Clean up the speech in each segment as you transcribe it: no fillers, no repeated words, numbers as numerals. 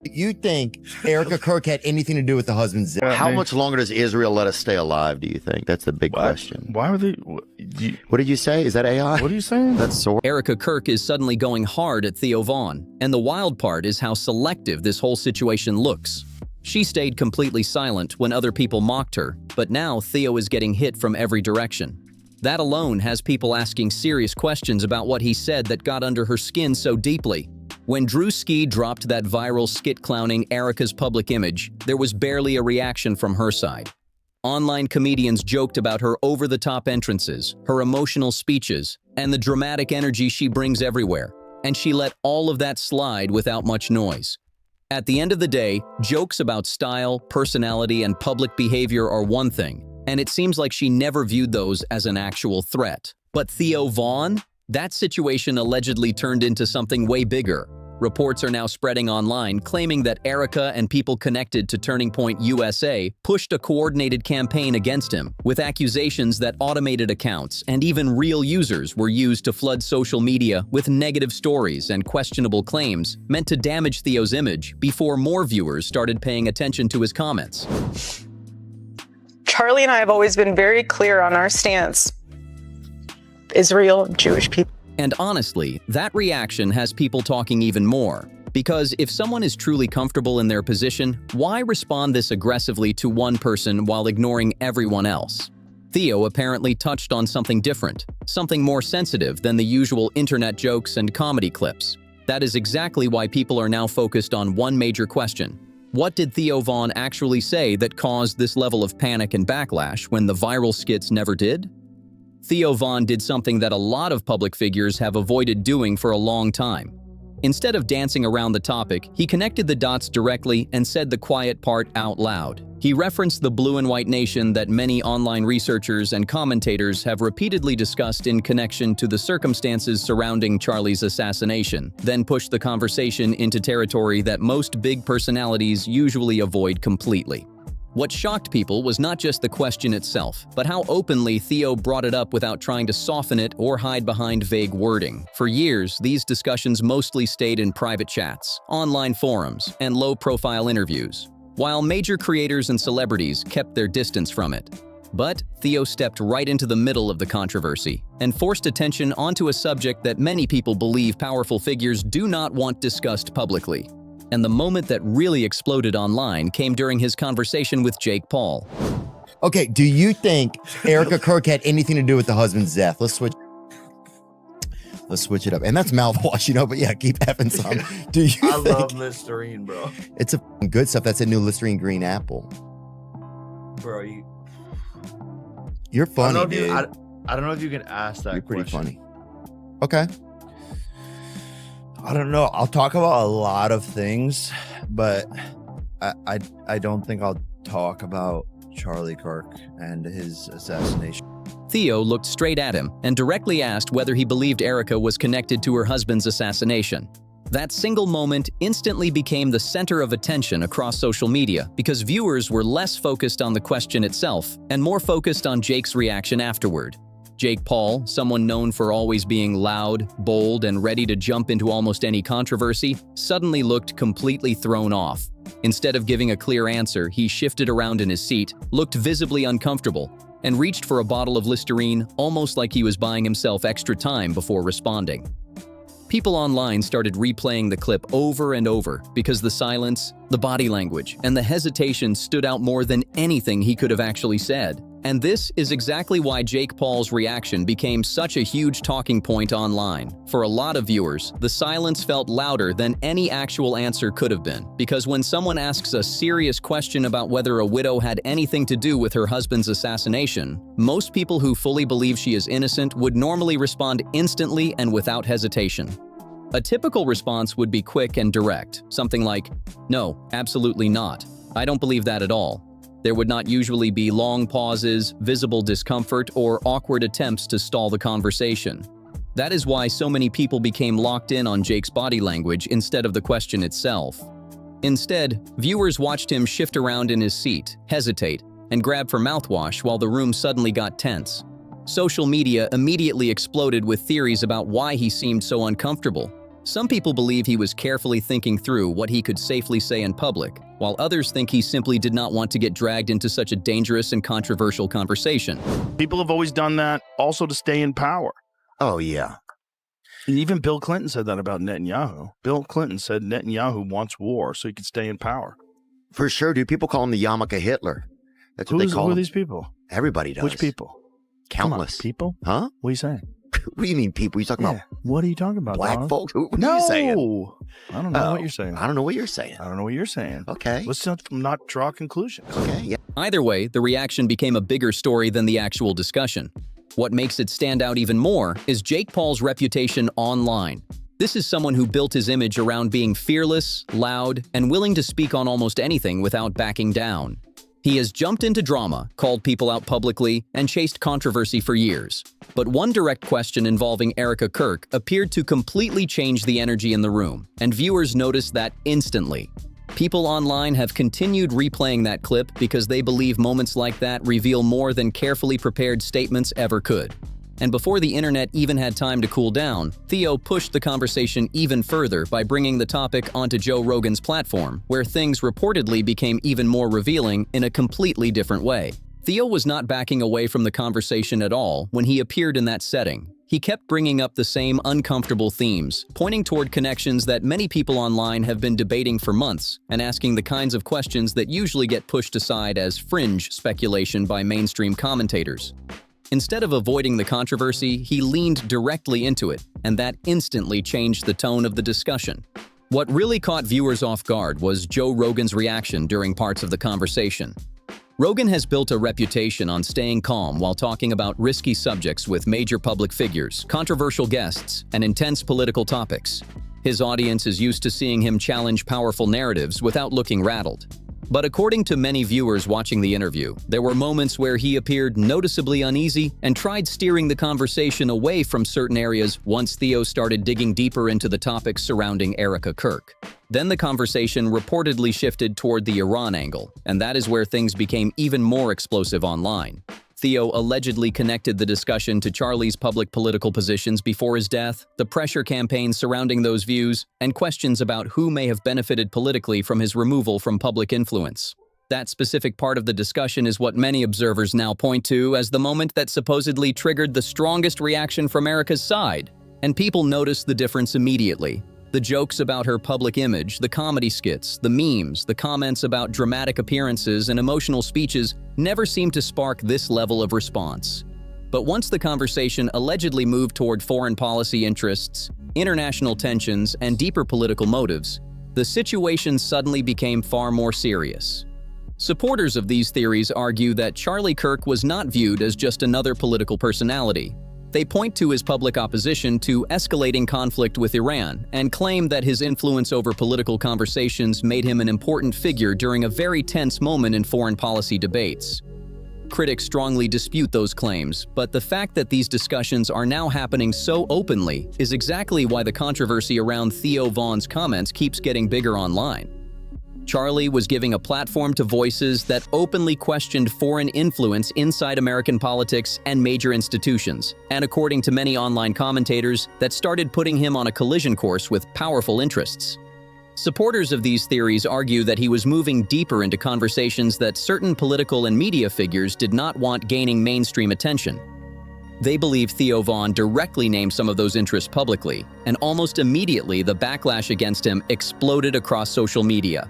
You think Erika Kirk had anything to do with the husband's death? How much longer does Israel let us stay alive, do you think? That's the big question. Why are they... What did you say? Is that AI? What are you saying? That's so... Erika Kirk is suddenly going hard at Theo Vaughn, and the wild part is how selective this whole situation looks. She stayed completely silent when other people mocked her, but now Theo is getting hit from every direction. That alone has people asking serious questions about what he said that got under her skin so deeply. When Drew Ski dropped that viral skit clowning Erika's public image, there was barely a reaction from her side. Online comedians joked about her over-the-top entrances, her emotional speeches, and the dramatic energy she brings everywhere, and she let all of that slide without much noise. At the end of the day, jokes about style, personality, and public behavior are one thing, and it seems like she never viewed those as an actual threat. But Theo Vaughn? That situation allegedly turned into something way bigger. Reports are now spreading online claiming that Erika and people connected to Turning Point USA pushed a coordinated campaign against him, with accusations that automated accounts and even real users were used to flood social media with negative stories and questionable claims meant to damage Theo's image before more viewers started paying attention to his comments. Charlie and I have always been very clear on our stance. Israel, Jewish people. And honestly, that reaction has people talking even more. Because if someone is truly comfortable in their position, why respond this aggressively to one person while ignoring everyone else? Theo apparently touched on something different, something more sensitive than the usual internet jokes and comedy clips. That is exactly why people are now focused on one major question. What did Theo Vaughn actually say that caused this level of panic and backlash when the viral skits never did? Theo Vaughn did something that a lot of public figures have avoided doing for a long time. Instead of dancing around the topic, he connected the dots directly and said the quiet part out loud. He referenced the blue and white nation that many online researchers and commentators have repeatedly discussed in connection to the circumstances surrounding Charlie's assassination, then pushed the conversation into territory that most big personalities usually avoid completely. What shocked people was not just the question itself, but how openly Theo brought it up without trying to soften it or hide behind vague wording. For years, these discussions mostly stayed in private chats, online forums, and low-profile interviews, while major creators and celebrities kept their distance from it. But Theo stepped right into the middle of the controversy and forced attention onto a subject that many people believe powerful figures do not want discussed publicly. And the moment that really exploded online came during his conversation with Jake Paul. Okay, do you think Erika Kirk had anything to do with the husband's death? Let's switch it up. And that's mouthwash, but yeah, keep having some. Do you I love Listerine, bro. It's a good stuff. That's a new Listerine green apple. Bro, you're funny, dude. I don't know if you can ask that You're pretty question. funny. Okay. I don't know. I'll talk about a lot of things, but I don't think I'll talk about Charlie Kirk and his assassination. Theo looked straight at him and directly asked whether he believed Erika was connected to her husband's assassination. That single moment instantly became the center of attention across social media because viewers were less focused on the question itself and more focused on Jake's reaction afterward. Jake Paul, someone known for always being loud, bold, and ready to jump into almost any controversy, suddenly looked completely thrown off. Instead of giving a clear answer, he shifted around in his seat, looked visibly uncomfortable, and reached for a bottle of Listerine, almost like he was buying himself extra time before responding. People online started replaying the clip over and over because the silence, the body language, and the hesitation stood out more than anything he could have actually said. And this is exactly why Jake Paul's reaction became such a huge talking point online. For a lot of viewers, the silence felt louder than any actual answer could have been, because when someone asks a serious question about whether a widow had anything to do with her husband's assassination, most people who fully believe she is innocent would normally respond instantly and without hesitation. A typical response would be quick and direct, something like, "No, absolutely not. I don't believe that at all." There would not usually be long pauses, visible discomfort, or awkward attempts to stall the conversation. That is why so many people became locked in on Jake's body language instead of the question itself. Instead, viewers watched him shift around in his seat, hesitate, and grab for mouthwash while the room suddenly got tense. Social media immediately exploded with theories about why he seemed so uncomfortable. Some people believe he was carefully thinking through what he could safely say in public, while others think he simply did not want to get dragged into such a dangerous and controversial conversation. People have always done that also to stay in power. Oh, yeah. And even Bill Clinton said that about Netanyahu. Bill Clinton said Netanyahu wants war so he could stay in power. For sure, dude. People call him the yarmulke Hitler. That's what they call Who are him. these people? Everybody does. Which people? Countless. Come on, people? Huh? What are you saying? What do you mean, people? You talking about What are you talking about, black dog? folks? What No, are you saying? I don't know Oh, what you're saying. I don't know what you're saying. I don't know what you're saying. Okay. Let's not draw conclusions. Okay, yeah. Either way, the reaction became a bigger story than the actual discussion. What makes it stand out even more is Jake Paul's reputation online. This is someone who built his image around being fearless, loud, and willing to speak on almost anything without backing down. He has jumped into drama, called people out publicly, and chased controversy for years. But one direct question involving Erika Kirk appeared to completely change the energy in the room, and viewers noticed that instantly. People online have continued replaying that clip because they believe moments like that reveal more than carefully prepared statements ever could. And before the internet even had time to cool down, Theo pushed the conversation even further by bringing the topic onto Joe Rogan's platform, where things reportedly became even more revealing in a completely different way. Theo was not backing away from the conversation at all when he appeared in that setting. He kept bringing up the same uncomfortable themes, pointing toward connections that many people online have been debating for months, and asking the kinds of questions that usually get pushed aside as fringe speculation by mainstream commentators. Instead of avoiding the controversy, he leaned directly into it, and that instantly changed the tone of the discussion. What really caught viewers off guard was Joe Rogan's reaction during parts of the conversation. Rogan has built a reputation on staying calm while talking about risky subjects with major public figures, controversial guests, and intense political topics. His audience is used to seeing him challenge powerful narratives without looking rattled. But according to many viewers watching the interview, there were moments where he appeared noticeably uneasy and tried steering the conversation away from certain areas once Theo started digging deeper into the topics surrounding Erika Kirk. Then the conversation reportedly shifted toward the Iran angle, and that is where things became even more explosive online. Theo allegedly connected the discussion to Charlie's public political positions before his death, the pressure campaign surrounding those views, and questions about who may have benefited politically from his removal from public influence. That specific part of the discussion is what many observers now point to as the moment that supposedly triggered the strongest reaction from Erika's side, and people noticed the difference immediately. The jokes about her public image, the comedy skits, the memes, the comments about dramatic appearances and emotional speeches never seemed to spark this level of response. But once the conversation allegedly moved toward foreign policy interests, international tensions, and deeper political motives, the situation suddenly became far more serious. Supporters of these theories argue that Charlie Kirk was not viewed as just another political personality. They point to his public opposition to escalating conflict with Iran and claim that his influence over political conversations made him an important figure during a very tense moment in foreign policy debates. Critics strongly dispute those claims, but the fact that these discussions are now happening so openly is exactly why the controversy around Theo Von's comments keeps getting bigger online. Charlie was giving a platform to voices that openly questioned foreign influence inside American politics and major institutions, and according to many online commentators, that started putting him on a collision course with powerful interests. Supporters of these theories argue that he was moving deeper into conversations that certain political and media figures did not want gaining mainstream attention. They believe Theo Von directly named some of those interests publicly, and almost immediately the backlash against him exploded across social media.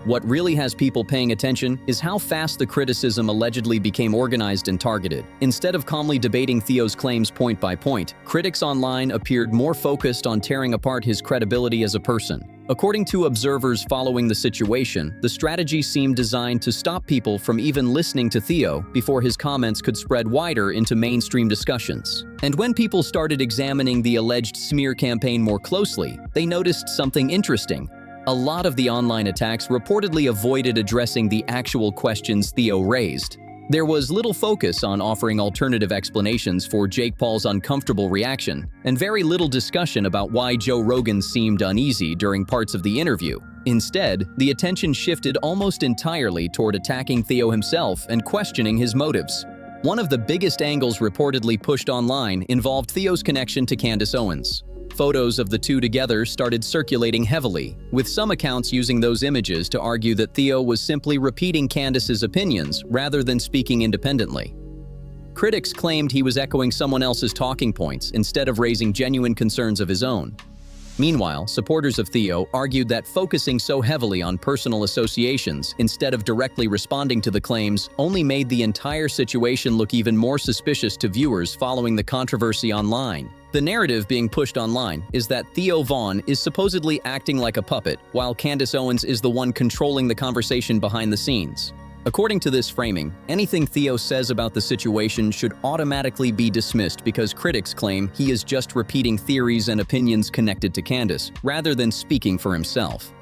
What really has people paying attention is how fast the criticism allegedly became organized and targeted. Instead of calmly debating Theo's claims point by point, critics online appeared more focused on tearing apart his credibility as a person. According to observers following the situation, the strategy seemed designed to stop people from even listening to Theo before his comments could spread wider into mainstream discussions. And when people started examining the alleged smear campaign more closely, they noticed something interesting. A lot of the online attacks reportedly avoided addressing the actual questions Theo raised. There was little focus on offering alternative explanations for Jake Paul's uncomfortable reaction, and very little discussion about why Joe Rogan seemed uneasy during parts of the interview. Instead, the attention shifted almost entirely toward attacking Theo himself and questioning his motives. One of the biggest angles reportedly pushed online involved Theo's connection to Candace Owens. Photos of the two together started circulating heavily, with some accounts using those images to argue that Theo was simply repeating Candace's opinions rather than speaking independently. Critics claimed he was echoing someone else's talking points instead of raising genuine concerns of his own. Meanwhile, supporters of Theo argued that focusing so heavily on personal associations instead of directly responding to the claims only made the entire situation look even more suspicious to viewers following the controversy online. The narrative being pushed online is that Theo Von is supposedly acting like a puppet, while Candace Owens is the one controlling the conversation behind the scenes. According to this framing, anything Theo says about the situation should automatically be dismissed because critics claim he is just repeating theories and opinions connected to Candace, rather than speaking for himself.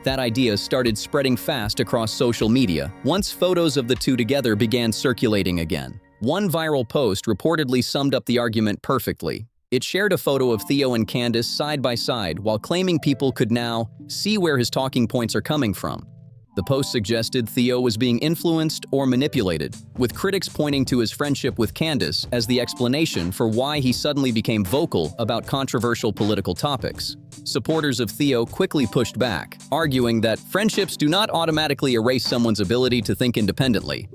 That idea started spreading fast across social media once photos of the two together began circulating again. One viral post reportedly summed up the argument perfectly. It shared a photo of Theo and Candace side by side while claiming people could now see where his talking points are coming from. The post suggested Theo was being influenced or manipulated, with critics pointing to his friendship with Candace as the explanation for why he suddenly became vocal about controversial political topics. Supporters of Theo quickly pushed back, arguing that friendships do not automatically erase someone's ability to think independently.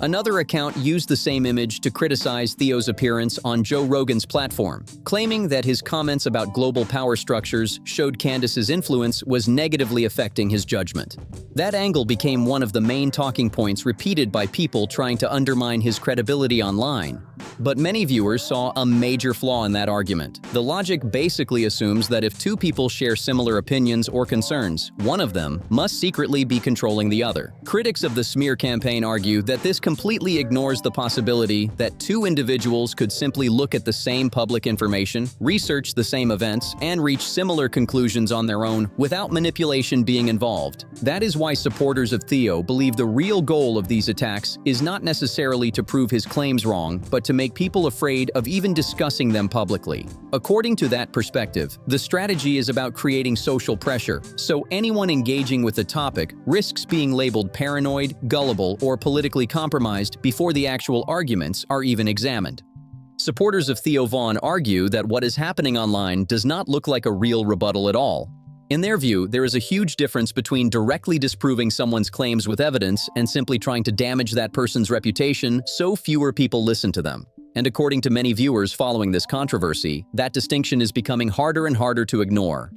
Another account used the same image to criticize Theo's appearance on Joe Rogan's platform, claiming that his comments about global power structures showed Candace's influence was negatively affecting his judgment. That angle became one of the main talking points repeated by people trying to undermine his credibility online. But many viewers saw a major flaw in that argument. The logic basically assumes that if two people share similar opinions or concerns, one of them must secretly be controlling the other. Critics of the smear campaign argue that this completely ignores the possibility that two individuals could simply look at the same public information, research the same events, and reach similar conclusions on their own without manipulation being involved. That is why supporters of Theo believe the real goal of these attacks is not necessarily to prove his claims wrong, but to make people afraid of even discussing them publicly. According to that perspective, the strategy is about creating social pressure, so anyone engaging with the topic risks being labeled paranoid, gullible, or politically compromised before the actual arguments are even examined. Supporters of Theo Von argue that what is happening online does not look like a real rebuttal at all. In their view, there is a huge difference between directly disproving someone's claims with evidence and simply trying to damage that person's reputation so fewer people listen to them. And according to many viewers following this controversy, that distinction is becoming harder and harder to ignore.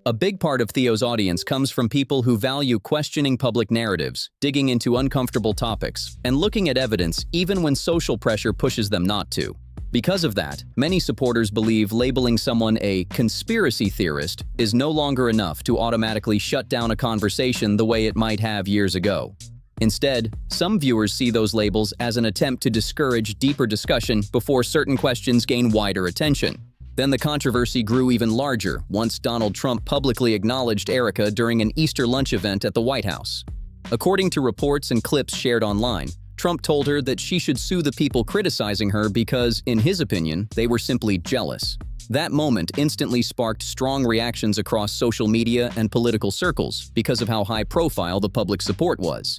A big part of Theo's audience comes from people who value questioning public narratives, digging into uncomfortable topics, and looking at evidence even when social pressure pushes them not to. Because of that, many supporters believe labeling someone a conspiracy theorist is no longer enough to automatically shut down a conversation the way it might have years ago. Instead, some viewers see those labels as an attempt to discourage deeper discussion before certain questions gain wider attention. Then the controversy grew even larger once Donald Trump publicly acknowledged Erika during an Easter lunch event at the White House. According to reports and clips shared online, Trump told her that she should sue the people criticizing her because, in his opinion, they were simply jealous. That moment instantly sparked strong reactions across social media and political circles because of how high-profile the public support was.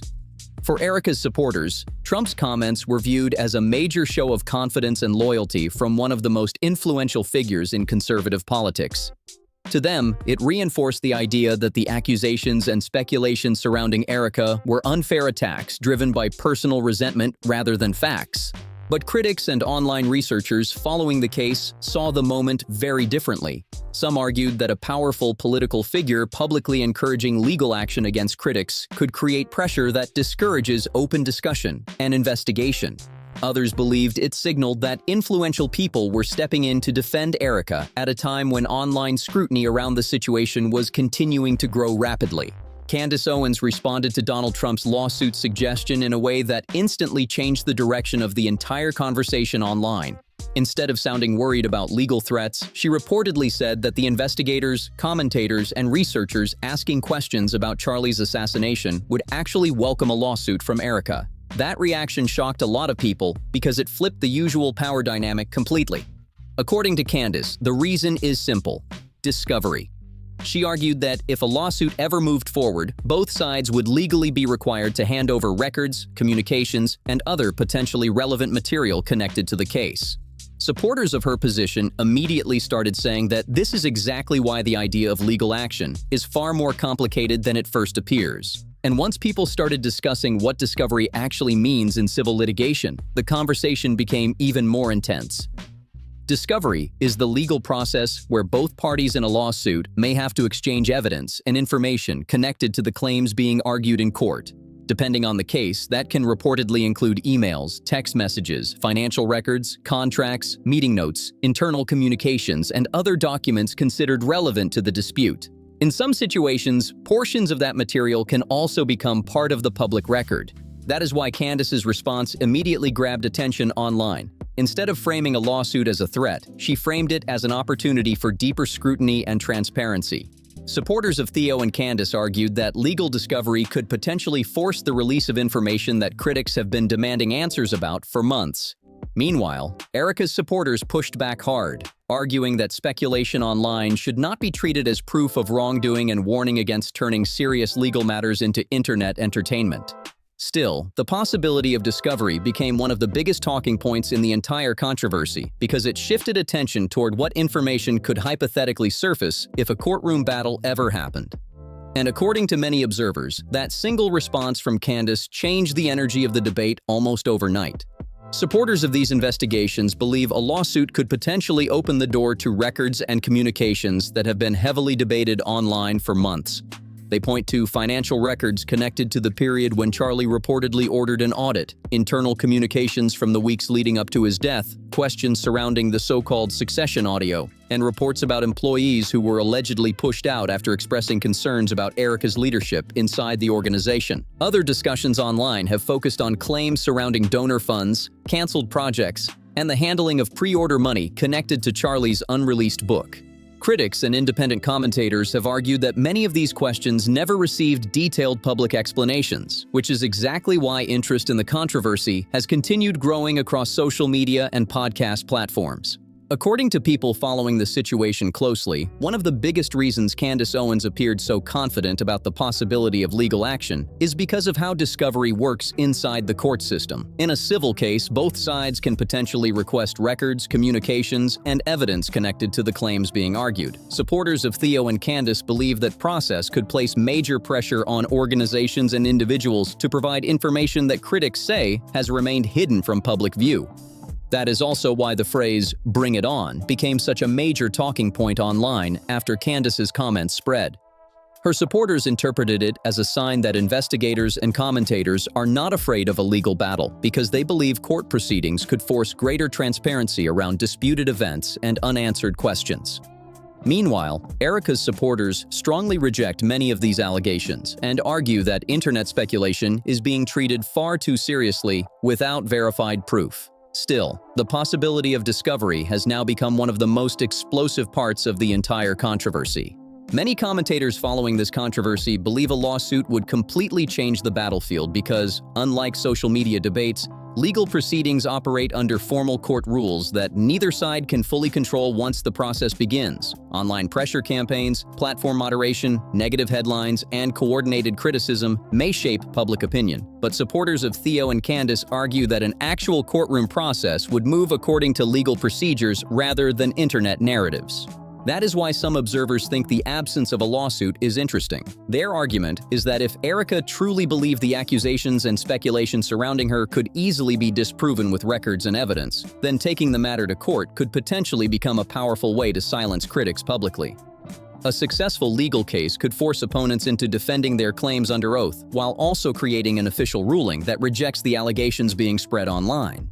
For Erika's supporters, Trump's comments were viewed as a major show of confidence and loyalty from one of the most influential figures in conservative politics. To them, it reinforced the idea that the accusations and speculation surrounding Erika were unfair attacks driven by personal resentment rather than facts. But critics and online researchers following the case saw the moment very differently. Some argued that a powerful political figure publicly encouraging legal action against critics could create pressure that discourages open discussion and investigation. Others believed it signaled that influential people were stepping in to defend Erika at a time when online scrutiny around the situation was continuing to grow rapidly. Candace Owens responded to Donald Trump's lawsuit suggestion in a way that instantly changed the direction of the entire conversation online. Instead of sounding worried about legal threats, she reportedly said that the investigators, commentators, and researchers asking questions about Charlie's assassination would actually welcome a lawsuit from Erika. That reaction shocked a lot of people because it flipped the usual power dynamic completely. According to Candace, the reason is simple: discovery. She argued that if a lawsuit ever moved forward, both sides would legally be required to hand over records, communications, and other potentially relevant material connected to the case. Supporters of her position immediately started saying that this is exactly why the idea of legal action is far more complicated than it first appears. And once people started discussing what discovery actually means in civil litigation, the conversation became even more intense. Discovery is the legal process where both parties in a lawsuit may have to exchange evidence and information connected to the claims being argued in court. Depending on the case, that can reportedly include emails, text messages, financial records, contracts, meeting notes, internal communications, and other documents considered relevant to the dispute. In some situations, portions of that material can also become part of the public record. That is why Candace's response immediately grabbed attention online. Instead of framing a lawsuit as a threat, she framed it as an opportunity for deeper scrutiny and transparency. Supporters of Theo and Candace argued that legal discovery could potentially force the release of information that critics have been demanding answers about for months. Meanwhile, Erika's supporters pushed back hard, arguing that speculation online should not be treated as proof of wrongdoing and warning against turning serious legal matters into internet entertainment. Still, the possibility of discovery became one of the biggest talking points in the entire controversy because it shifted attention toward what information could hypothetically surface if a courtroom battle ever happened. And according to many observers, that single response from Candace changed the energy of the debate almost overnight. Supporters of these investigations believe a lawsuit could potentially open the door to records and communications that have been heavily debated online for months. They point to financial records connected to the period when Charlie reportedly ordered an audit, internal communications from the weeks leading up to his death, questions surrounding the so-called succession audio, and reports about employees who were allegedly pushed out after expressing concerns about Erika's leadership inside the organization. Other discussions online have focused on claims surrounding donor funds, canceled projects, and the handling of pre-order money connected to Charlie's unreleased book. Critics and independent commentators have argued that many of these questions never received detailed public explanations, which is exactly why interest in the controversy has continued growing across social media and podcast platforms. According to people following the situation closely, one of the biggest reasons Candace Owens appeared so confident about the possibility of legal action is because of how discovery works inside the court system. In a civil case, both sides can potentially request records, communications, and evidence connected to the claims being argued. Supporters of Theo and Candace believe that process could place major pressure on organizations and individuals to provide information that critics say has remained hidden from public view. That is also why the phrase, "bring it on," became such a major talking point online after Candace's comments spread. Her supporters interpreted it as a sign that investigators and commentators are not afraid of a legal battle because they believe court proceedings could force greater transparency around disputed events and unanswered questions. Meanwhile, Erika's supporters strongly reject many of these allegations and argue that internet speculation is being treated far too seriously without verified proof. Still, the possibility of discovery has now become one of the most explosive parts of the entire controversy. Many commentators following this controversy believe a lawsuit would completely change the battlefield because, unlike social media debates, legal proceedings operate under formal court rules that neither side can fully control once the process begins. Online pressure campaigns, platform moderation, negative headlines, and coordinated criticism may shape public opinion. But supporters of Theo and Candace argue that an actual courtroom process would move according to legal procedures rather than internet narratives. That is why some observers think the absence of a lawsuit is interesting. Their argument is that if Erika truly believed the accusations and speculation surrounding her could easily be disproven with records and evidence, then taking the matter to court could potentially become a powerful way to silence critics publicly. A successful legal case could force opponents into defending their claims under oath, while also creating an official ruling that rejects the allegations being spread online.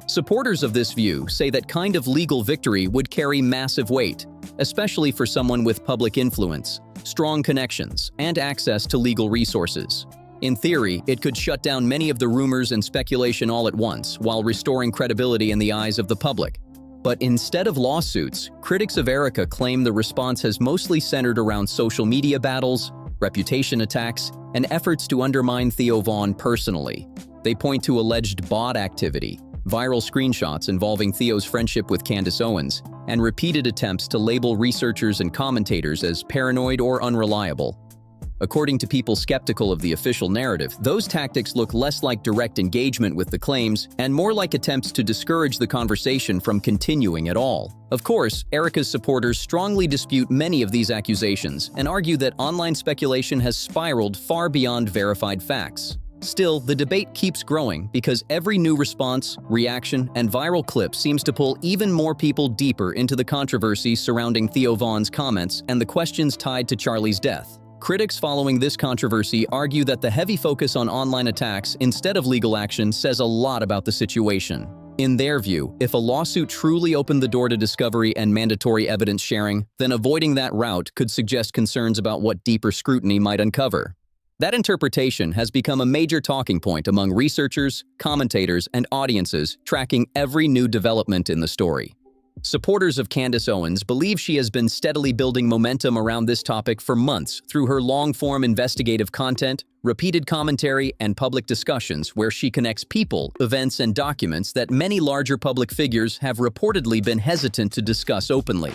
Supporters of this view say that kind of legal victory would carry massive weight, especially for someone with public influence, strong connections, and access to legal resources. In theory, it could shut down many of the rumors and speculation all at once, while restoring credibility in the eyes of the public. But instead of lawsuits, critics of Erika claim the response has mostly centered around social media battles, reputation attacks, and efforts to undermine Theo Von personally. They point to alleged bot activity, viral screenshots involving Theo's friendship with Candace Owens, and repeated attempts to label researchers and commentators as paranoid or unreliable. According to people skeptical of the official narrative, those tactics look less like direct engagement with the claims and more like attempts to discourage the conversation from continuing at all. Of course, Erika's supporters strongly dispute many of these accusations and argue that online speculation has spiraled far beyond verified facts. Still, the debate keeps growing because every new response, reaction, and viral clip seems to pull even more people deeper into the controversy surrounding Theo Von's comments and the questions tied to Charlie's death. Critics following this controversy argue that the heavy focus on online attacks instead of legal action says a lot about the situation. In their view, if a lawsuit truly opened the door to discovery and mandatory evidence sharing, then avoiding that route could suggest concerns about what deeper scrutiny might uncover. That interpretation has become a major talking point among researchers, commentators, and audiences tracking every new development in the story. Supporters of Candace Owens believe she has been steadily building momentum around this topic for months through her long-form investigative content, repeated commentary, and public discussions where she connects people, events, and documents that many larger public figures have reportedly been hesitant to discuss openly.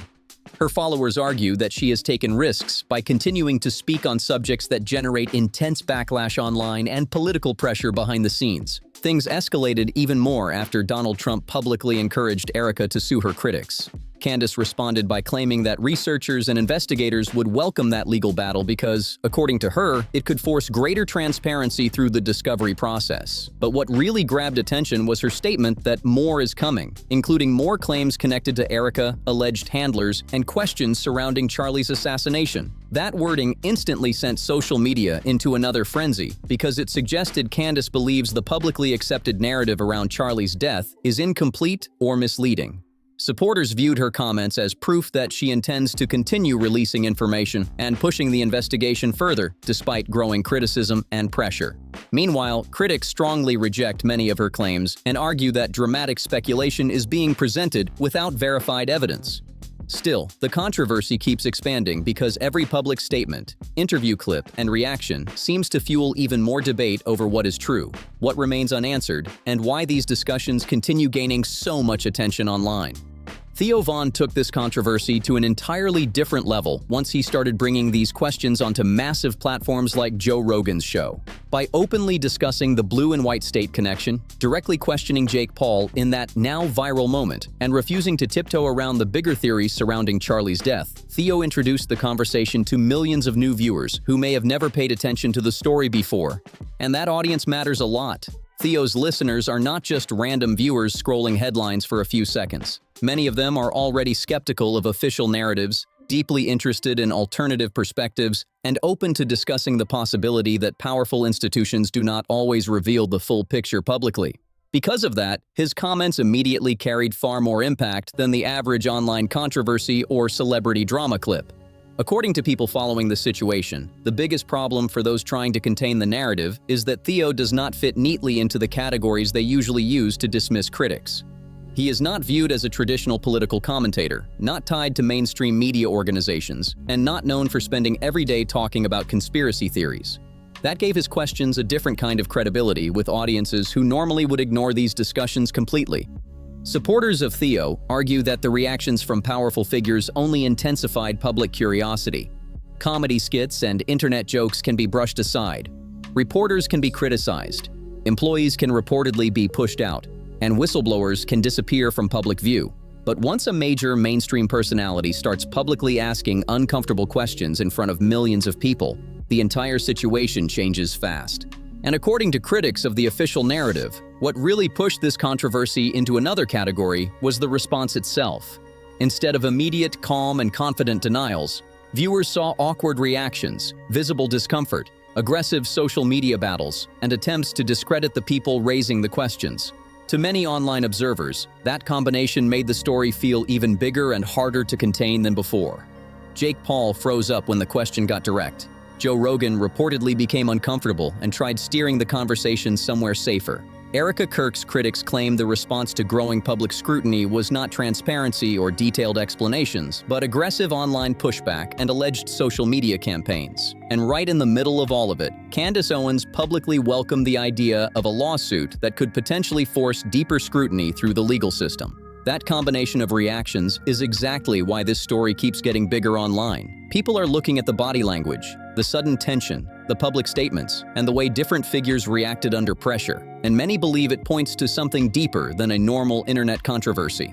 Her followers argue that she has taken risks by continuing to speak on subjects that generate intense backlash online and political pressure behind the scenes. Things escalated even more after Donald Trump publicly encouraged Erika to sue her critics. Candace responded by claiming that researchers and investigators would welcome that legal battle because, according to her, it could force greater transparency through the discovery process. But what really grabbed attention was her statement that more is coming, including more claims connected to Erika, alleged handlers, and questions surrounding Charlie's assassination. That wording instantly sent social media into another frenzy because it suggested Candace believes the publicly accepted narrative around Charlie's death is incomplete or misleading. Supporters viewed her comments as proof that she intends to continue releasing information and pushing the investigation further, despite growing criticism and pressure. Meanwhile, critics strongly reject many of her claims and argue that dramatic speculation is being presented without verified evidence. Still, the controversy keeps expanding because every public statement, interview clip, and reaction seems to fuel even more debate over what is true, what remains unanswered, and why these discussions continue gaining so much attention online. Theo Von took this controversy to an entirely different level once he started bringing these questions onto massive platforms like Joe Rogan's show. By openly discussing the blue and white state connection, directly questioning Jake Paul in that now viral moment, and refusing to tiptoe around the bigger theories surrounding Charlie's death, Theo introduced the conversation to millions of new viewers who may have never paid attention to the story before. And that audience matters a lot. Theo's listeners are not just random viewers scrolling headlines for a few seconds. Many of them are already skeptical of official narratives, deeply interested in alternative perspectives, and open to discussing the possibility that powerful institutions do not always reveal the full picture publicly. Because of that, his comments immediately carried far more impact than the average online controversy or celebrity drama clip. According to people following the situation, the biggest problem for those trying to contain the narrative is that Theo does not fit neatly into the categories they usually use to dismiss critics. He is not viewed as a traditional political commentator, not tied to mainstream media organizations, and not known for spending every day talking about conspiracy theories. That gave his questions a different kind of credibility with audiences who normally would ignore these discussions completely. Supporters of Theo argue that the reactions from powerful figures only intensified public curiosity. Comedy skits and internet jokes can be brushed aside. Reporters can be criticized. Employees can reportedly be pushed out. And whistleblowers can disappear from public view. But once a major mainstream personality starts publicly asking uncomfortable questions in front of millions of people, the entire situation changes fast. And according to critics of the official narrative, what really pushed this controversy into another category was the response itself. Instead of immediate, calm, and confident denials, viewers saw awkward reactions, visible discomfort, aggressive social media battles, and attempts to discredit the people raising the questions. To many online observers, that combination made the story feel even bigger and harder to contain than before. Jake Paul froze up when the question got direct. Joe Rogan reportedly became uncomfortable and tried steering the conversation somewhere safer. Erika Kirk's critics claimed the response to growing public scrutiny was not transparency or detailed explanations, but aggressive online pushback and alleged social media campaigns. And right in the middle of all of it, Candace Owens publicly welcomed the idea of a lawsuit that could potentially force deeper scrutiny through the legal system. That combination of reactions is exactly why this story keeps getting bigger online. People are looking at the body language, the sudden tension, the public statements, and the way different figures reacted under pressure, and many believe it points to something deeper than a normal internet controversy.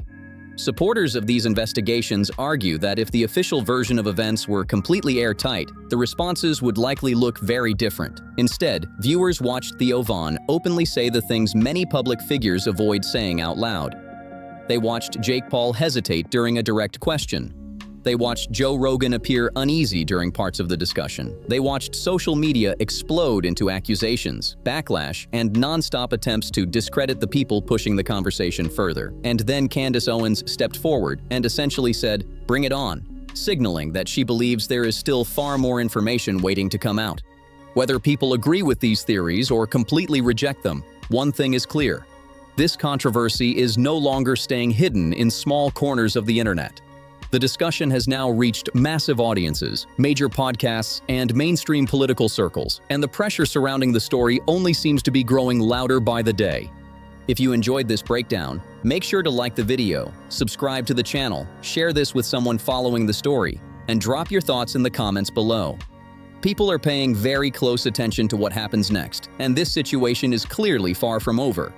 Supporters of these investigations argue that if the official version of events were completely airtight, the responses would likely look very different. Instead, viewers watched Theo openly say the things many public figures avoid saying out loud. They watched Jake Paul hesitate during a direct question. They watched Joe Rogan appear uneasy during parts of the discussion. They watched social media explode into accusations, backlash, and non-stop attempts to discredit the people pushing the conversation further. And then Candace Owens stepped forward and essentially said, "Bring it on," signaling that she believes there is still far more information waiting to come out. Whether people agree with these theories or completely reject them, one thing is clear. This controversy is no longer staying hidden in small corners of the internet. The discussion has now reached massive audiences, major podcasts, and mainstream political circles, and the pressure surrounding the story only seems to be growing louder by the day. If you enjoyed this breakdown, make sure to like the video, subscribe to the channel, share this with someone following the story, and drop your thoughts in the comments below. People are paying very close attention to what happens next, and this situation is clearly far from over.